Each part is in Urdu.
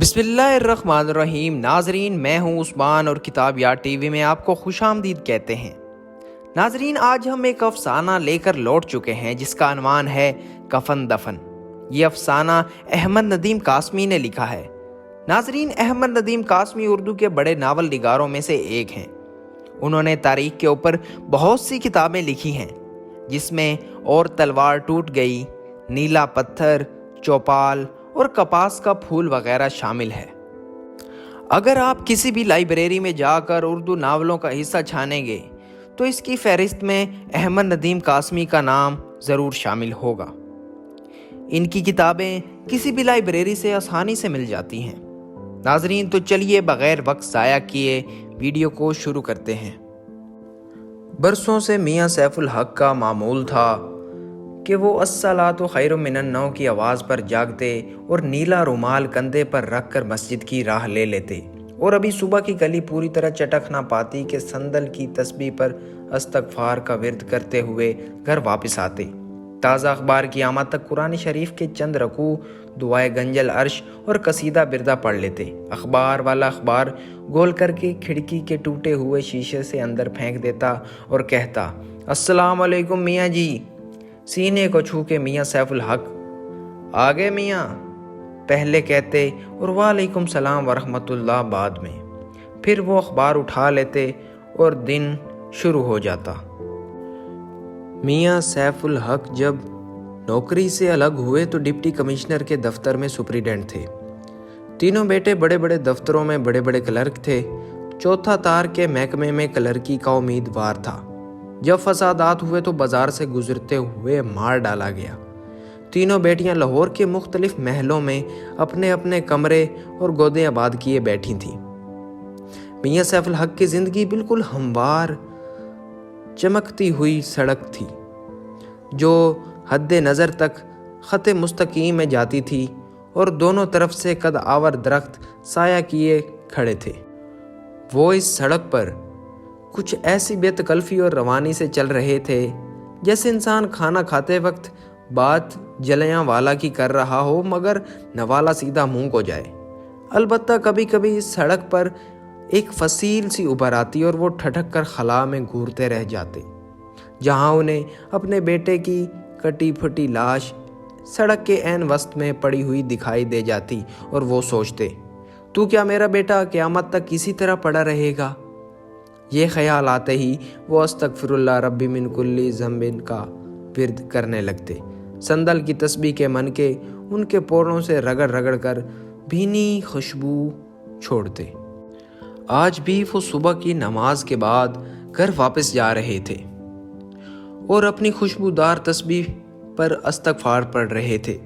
بسم اللہ الرحمن الرحیم۔ ناظرین، میں ہوں عثمان اور کتاب یاد ٹی وی میں آپ کو خوش آمدید کہتے ہیں۔ ناظرین، آج ہم ایک افسانہ لے کر لوٹ چکے ہیں جس کا عنوان ہے کفن دفن۔ یہ افسانہ احمد ندیم قاسمی نے لکھا ہے۔ ناظرین، احمد ندیم قاسمی اردو کے بڑے ناول نگاروں میں سے ایک ہیں۔ انہوں نے تاریخ کے اوپر بہت سی کتابیں لکھی ہیں جس میں اور تلوار ٹوٹ گئی، نیلا پتھر، چوپال اور کپاس کا پھول وغیرہ شامل ہے۔ اگر آپ کسی بھی لائبریری میں جا کر اردو ناولوں کا حصہ چھانیں گے تو اس کی فہرست میں احمد ندیم قاسمی کا نام ضرور شامل ہوگا۔ ان کی کتابیں کسی بھی لائبریری سے آسانی سے مل جاتی ہیں۔ ناظرین، تو چلیے بغیر وقت ضائع کیے ویڈیو کو شروع کرتے ہیں۔ برسوں سے میاں سیف الحق کا معمول تھا کہ وہ الصلاۃ خیر من النوم کی آواز پر جاگتے اور نیلا رومال کندھے پر رکھ کر مسجد کی راہ لے لیتے، اور ابھی صبح کی گلی پوری طرح چٹک نہ پاتی کہ صندل کی تسبیح پر استغفار کا ورد کرتے ہوئے گھر واپس آتے۔ تازہ اخبار کی آمد تک قرآن شریف کے چند رکوع، دعائے گنجل عرش اور قصیدہ بردہ پڑھ لیتے۔ اخبار والا اخبار گول کر کے کھڑکی کے ٹوٹے ہوئے شیشے سے اندر پھینک دیتا اور کہتا، السلام علیکم میاں جی۔ سینے کو چھو کے میاں سیف الحق آگے میاں پہلے کہتے اور وعلیکم السلام ورحمۃ اللہ بعد میں۔ پھر وہ اخبار اٹھا لیتے اور دن شروع ہو جاتا۔ میاں سیف الحق جب نوکری سے الگ ہوئے تو ڈپٹی کمشنر کے دفتر میں سپریڈنٹ تھے۔ تینوں بیٹے بڑے بڑے دفتروں میں بڑے بڑے کلرک تھے۔ چوتھا تار کے محکمے میں کلرکی کا امیدوار تھا۔ جب فسادات ہوئے تو بازار سے گزرتے ہوئے مار ڈالا گیا۔ تینوں بیٹیاں لاہور کے مختلف محلوں میں اپنے اپنے کمرے اور گودے آباد کیے بیٹھی تھیں۔ میاں سیف الحق کی زندگی بالکل ہموار چمکتی ہوئی سڑک تھی جو حد نظر تک خط مستقیم میں جاتی تھی اور دونوں طرف سے قد آور درخت سایہ کیے کھڑے تھے۔ وہ اس سڑک پر کچھ ایسی بے تکلفی اور روانی سے چل رہے تھے جیسے انسان کھانا کھاتے وقت بات جلیاں والا کی کر رہا ہو مگر نوالا سیدھا منہ کو جائے۔ البتہ کبھی کبھی اس سڑک پر ایک فصیل سی ابھر آتی اور وہ ٹھٹک کر خلا میں گھورتے رہ جاتے، جہاں انہیں اپنے بیٹے کی کٹی پھٹی لاش سڑک کے عین وسط میں پڑی ہوئی دکھائی دے جاتی اور وہ سوچتے، تو کیا میرا بیٹا قیامت تک اسی طرح پڑا رہے گا؟ یہ خیال آتے ہی وہ استغفر اللہ ربی من کل ذنب کا ورد کرنے لگتے۔ صندل کی تسبیح کے منکے ان کے پوروں سے رگڑ رگڑ کر بھینی خوشبو چھوڑتے۔ آج بھی وہ صبح کی نماز کے بعد گھر واپس جا رہے تھے اور اپنی خوشبودار تسبیح پر استغفار پڑھ رہے تھے۔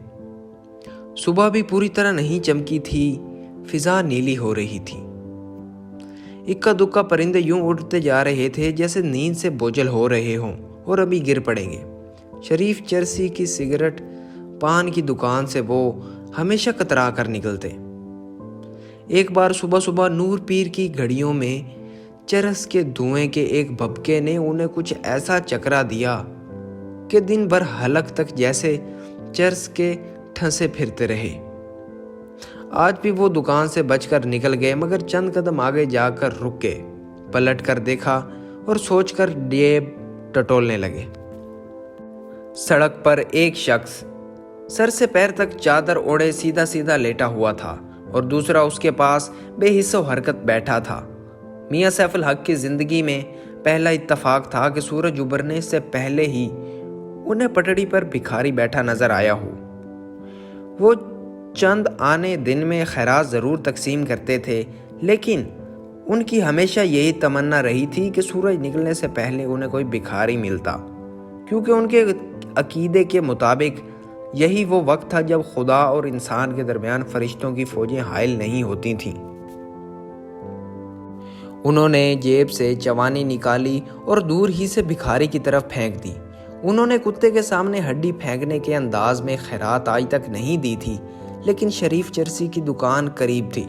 صبح بھی پوری طرح نہیں چمکی تھی، فضا نیلی ہو رہی تھی۔ اکا دکا پرندے یوں اڑتے جا رہے تھے جیسے نیند سے بوجھل ہو رہے ہوں اور ابھی گر پڑیں گے۔ شریف چرسی کی سگریٹ پان کی دکان سے وہ ہمیشہ کترا کر نکلتے۔ ایک بار صبح صبح نور پیر کی گھڑیوں میں چرس کے دھوئیں کے ایک بھبکے نے انہیں کچھ ایسا چکرا دیا کہ دن بھر حلق تک جیسے چرس کے ٹھنسے پھرتے رہے۔ آج بھی وہ دکان سے بچ کر نکل گئے مگر چند قدم آگے جا کر رک گئے، پلٹ کر دیکھا اور سوچ کر جیب ٹٹولنے لگے۔ سڑک پر ایک شخص سر سے پیر تک چادر اوڑھے سیدھا سیدھا لیٹا ہوا تھا اور دوسرا اس کے پاس بے حس و حرکت بیٹھا تھا۔ میاں سیف الحق کی زندگی میں پہلا اتفاق تھا کہ سورج ابھرنے سے پہلے ہی انہیں پٹڑی پر بھکاری بیٹھا نظر آیا ہو۔ وہ چند آنے دن میں خیرات ضرور تقسیم کرتے تھے، لیکن ان کی ہمیشہ یہی تمنا رہی تھی کہ سورج نکلنے سے پہلے انہیں کوئی بھکاری ملتا، کیونکہ ان کے عقیدے کے مطابق یہی وہ وقت تھا جب خدا اور انسان کے درمیان فرشتوں کی فوجیں حائل نہیں ہوتی تھیں۔ انہوں نے جیب سے چوانی نکالی اور دور ہی سے بھکاری کی طرف پھینک دی۔ انہوں نے کتے کے سامنے ہڈی پھینکنے کے انداز میں خیرات آج تک نہیں دی تھی، لیکن شریف چرسی کی دکان قریب تھی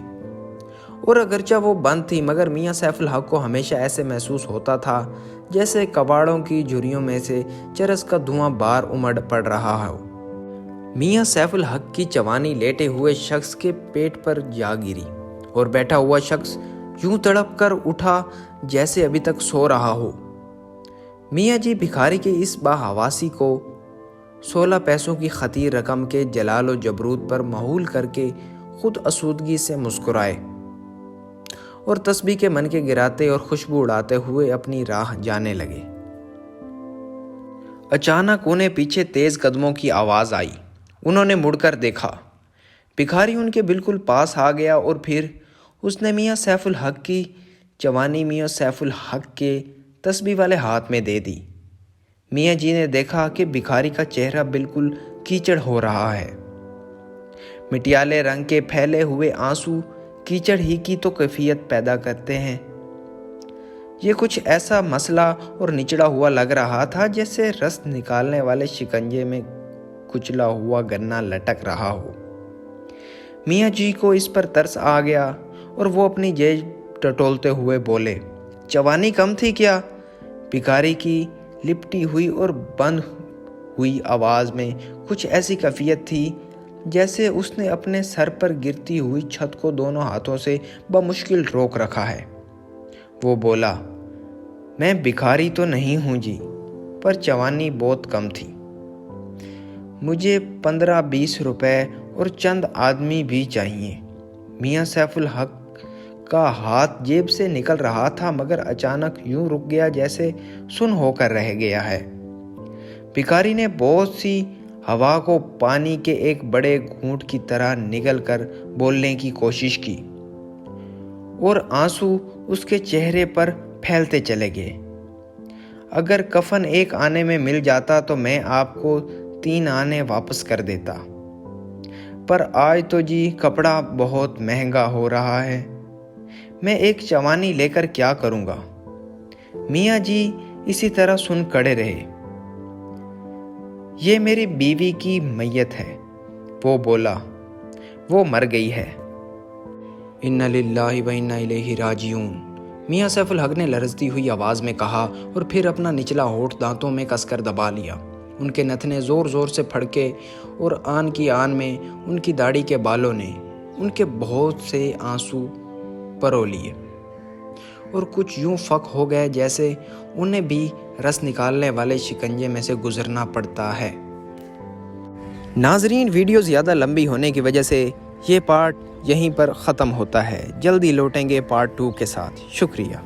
اور اگرچہ وہ بند تھی مگر میاں سیف الحق کو ہمیشہ ایسے محسوس ہوتا تھا جیسے کباڑوں کی جھریوں میں سے چرس کا دھواں بار امڑ پڑ رہا ہو۔ میاں سیف الحق کی چوانی لیٹے ہوئے شخص کے پیٹ پر جا گری اور بیٹھا ہوا شخص یوں تڑپ کر اٹھا جیسے ابھی تک سو رہا ہو۔ میاں جی بھکاری کی اس باحواسی کو 16 پیسوں کی خطیر رقم کے جلال و جبروت پر محول کر کے خود اسودگی سے مسکرائے اور تسبیح کے من کے گراتے اور خوشبو اڑاتے ہوئے اپنی راہ جانے لگے۔ اچانک انہیں پیچھے تیز قدموں کی آواز آئی۔ انہوں نے مڑ کر دیکھا، بھکاری ان کے بالکل پاس آ گیا اور پھر اس نے میاں سیف الحق کی چوانی میاں سیف الحق کے تسبیح والے ہاتھ میں دے دی۔ میاں جی نے دیکھا کہ بھکاری کا چہرہ بالکل کیچڑ ہو رہا ہے۔ مٹیالے رنگ کے پھیلے ہوئے آنسو کیچڑ ہی کی تو کیفیت پیدا کرتے ہیں۔ یہ کچھ ایسا مسئلہ اور نچڑا ہوا لگ رہا تھا جیسے رس نکالنے والے شکنجے میں کچلا ہوا گنا لٹک رہا ہو۔ میاں جی کو اس پر ترس آ گیا اور وہ اپنی جیب ٹٹولتے ہوئے بولے، چوانی کم تھی کیا؟ بھکاری کی لپٹی ہوئی اور بند ہوئی آواز میں کچھ ایسی کیفیت تھی جیسے اس نے اپنے سر پر گرتی ہوئی چھت کو دونوں ہاتھوں سے بمشکل روک رکھا ہے۔ وہ بولا، میں بھکاری تو نہیں ہوں جی، پر چوانی بہت کم تھی۔ مجھے 15-20 روپے اور چند آدمی بھی چاہیے۔ میاں سیف الحق کا ہاتھ جیب سے نکل رہا تھا مگر اچانک یوں رک گیا جیسے سن ہو کر رہ گیا ہے۔ بھکاری نے بہت سی ہوا کو پانی کے ایک بڑے گھونٹ کی طرح نگل کر بولنے کی کوشش کی اور آنسو اس کے چہرے پر پھیلتے چلے گئے۔ اگر کفن 1 آنے میں مل جاتا تو میں آپ کو 3 آنے واپس کر دیتا، پر آج تو جی کپڑا بہت مہنگا ہو رہا ہے، میں ایک چوانی لے کر کیا کروں گا؟ میاں جی اسی طرح سن کھڑے رہے۔ یہ میری بیوی کی میت ہے، وہ بولا، وہ مر گئی ہے۔ انا للہ و انا الیہ راجعون، میاں سیف الحق نے لرزتی ہوئی آواز میں کہا اور پھر اپنا نچلا ہونٹ دانتوں میں کس کر دبا لیا۔ ان کے نتنے زور زور سے پھڑکے اور آن کی آن میں ان کی داڑھی کے بالوں نے ان کے بہت سے آنسو پرو لیے اور کچھ یوں فک ہو گئے جیسے انہیں بھی رس نکالنے والے شکنجے میں سے گزرنا پڑتا ہے۔ ناظرین، ویڈیو زیادہ لمبی ہونے کی وجہ سے یہ پارٹ یہیں پر ختم ہوتا ہے۔ جلدی لوٹیں گے پارٹ 2 کے ساتھ۔ شکریہ۔